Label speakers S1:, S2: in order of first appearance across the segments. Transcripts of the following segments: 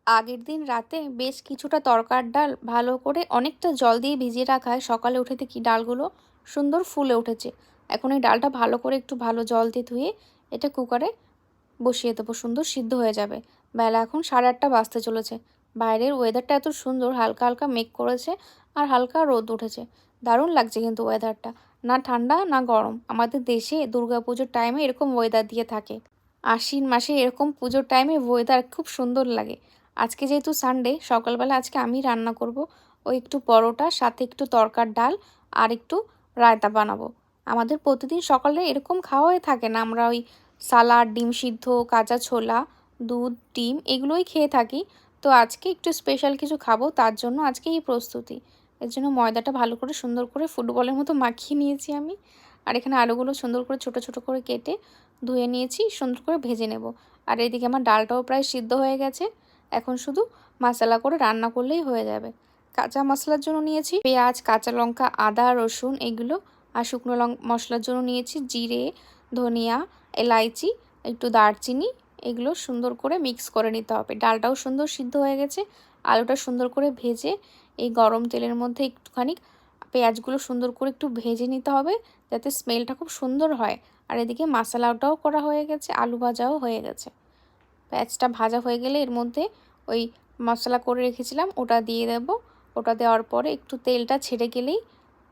S1: আগের দিন রাতে বেশ কিছুটা তরকার ডাল ভালো করে অনেকটা জল দিয়ে ভিজিয়ে রাখায় সকালে উঠে দেখি ডালগুলো সুন্দর ফুলে উঠেছে। এখন এই ডালটা ভালো করে একটু ভালো জল দিয়ে ধুয়ে এটা কুকারে বসিয়ে দেবো, সুন্দর সিদ্ধ হয়ে যাবে। বেলা এখন 8:30 বাজতে চলেছে। বাইরের ওয়েদারটা এত সুন্দর, হালকা হালকা মেঘ করেছে আর হালকা রোদ উঠেছে। দারুণ লাগছে কিন্তু ওয়েদারটা, না ঠান্ডা না গরম। আমাদের দেশে দুর্গাপুজোর টাইমে এরকম ওয়েদার দিয়ে থাকে। আশ্বিন মাসে এরকম পুজোর টাইমে ওয়েদার খুব সুন্দর লাগে। আজকে যেহেতু সানডে, সকালবেলা আজকে আমি রান্না করব ওই একটু পরোটা, সাথে একটু তরকার ডাল আর একটু রায়তা বানাবো। আমাদের প্রতিদিন সকালে এরকম খাওয়া হয়ে থাকে না, আমরা ওই সালাড, ডিম সিদ্ধ, কাঁচা ছোলা, দুধ, ডিম এগুলোই খেয়ে থাকি। তো আজকে একটু স্পেশাল কিছু খাবো, তার জন্য আজকে এই প্রস্তুতি। এর জন্য ময়দাটা ভালো করে সুন্দর করে ফুটবলের মতো মাখিয়ে নিয়েছি আমি। আর এখানে আলুগুলো সুন্দর করে ছোট ছোট করে কেটে ধুয়ে নিয়েছি, সুন্দর করে ভেজে নেব। আর এদিকে আমার ডালটাও প্রায় সিদ্ধ হয়ে গেছে। এখন শুধু মশলা করে রান্না করলেই হয়ে যাবে। কাঁচা মশলার জন্য নিয়েছি পেঁয়াজ, কাঁচা লঙ্কা, আদা, রসুন এগুলো। আর শুকনো মশলার জন্য নিয়েছি জিরে, ধনিয়া, এলাইচি, একটু দারচিনি। এগুলো সুন্দর করে মিক্স করে নিতে হবে। ডালটাও সুন্দর সিদ্ধ হয়ে গেছে। আলুটা সুন্দর করে ভেজে এই গরম তেলের মধ্যে একটুখানি পেঁয়াজগুলো সুন্দর করে একটু ভেজে নিতে হবে, যাতে স্মেলটা খুব সুন্দর হয়। আর এদিকে মশলাটাও করা হয়ে গেছে, আলু ভাজাও হয়ে গেছে। পেঁয়াজটা ভাজা হয়ে গেলে এর মধ্যে ওই মশলা করে রেখেছিলাম ওটা দিয়ে দেব। ওটা দেওয়ার পরে একটু তেলটা ছেড়ে গেলেই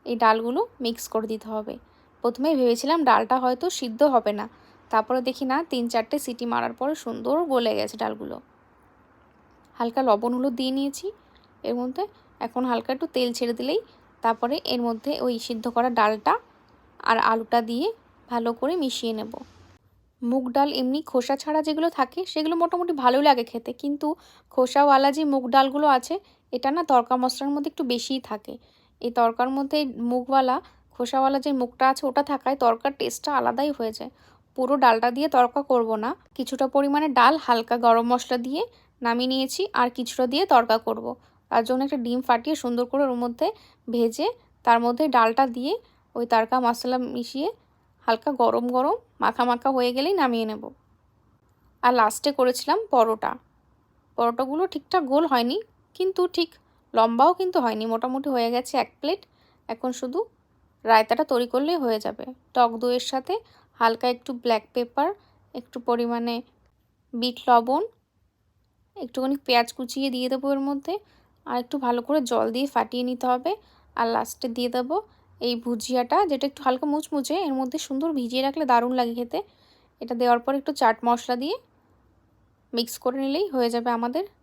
S1: এই ডালগুলো মিক্স করে দিতে হবে। প্রথমে ভেবেছিলাম ডালটা হয়তো সিদ্ধ হবে না, তারপরে দেখি না, 3-4টে সিটি মারার পরে সুন্দর গলে গেছে ডালগুলো। হালকা লবণ হলুদ দিয়ে নিয়েছি এর মধ্যে। এখন হালকা একটু তেল ছেড়ে দিলেই তারপরে এর মধ্যে ওই সিদ্ধ করা ডালটা আর আলুটা দিয়ে ভালো করে মিশিয়ে নেব। মুগ ডাল এমনি খোসা ছাড়া যেগুলো থাকে সেগুলো মোটামুটি ভালোই লাগে খেতে, কিন্তু খোসাওয়ালা যে মুগ ডালগুলো আছে এটা না তড়কা মশলার মধ্যে একটু বেশিই থাকে। এই তড়কার মধ্যে মুগওয়ালা, খোসাওয়ালা যে মুগটা আছে ওটা থাকায় তড়কার টেস্টটা আলাদাই হয়ে যায়। পুরো ডালটা দিয়ে তড়কা করব না, কিছুটা পরিমাণে ডাল হালকা গরম মশলা দিয়ে নামিয়ে নিয়েছি, আর কিছুটা দিয়ে তড়কা করব। তার জন্য একটা ডিম ফাটিয়ে সুন্দর করে ওর মধ্যে ভেজে তার মধ্যে ডালটা দিয়ে ওই তড়কা মশলা মিশিয়ে হালকা গরম গরম মাখা মাখা হয়ে গেলেই নামিয়ে নেব। আর লাস্টে করেছিলাম পরোটা। পরোটাগুলো ঠিকঠাক গোল হয়নি, কিন্তু ঠিক লম্বাও কিন্তু হয়নি, মোটামুটি হয়ে গেছে 1 প্লেট। এখন শুধু রায়তাটা তৈরি করলেই হয়ে যাবে। টক দইয়ের সাথে হালকা একটু ব্ল্যাক পেপার, একটু পরিমাণে বিট লবণ, একটুখানি পেঁয়াজ কুচিয়ে দিয়ে দেবো এর মধ্যে, আর একটু ভালো করে জল দিয়ে ফাটিয়ে নিতে হবে। আর লাস্টে দিয়ে দেবো এই ভুজিয়াটা, যেটা একটু হালকা মুচমুচে, এর মধ্যে সুন্দর ভিজিয়ে রাখলে দারুণ লাগে খেতে। এটা দেওয়ার পর একটু চাট মশলা দিয়ে মিক্স করে নিলেই হয়ে যাবে আমাদের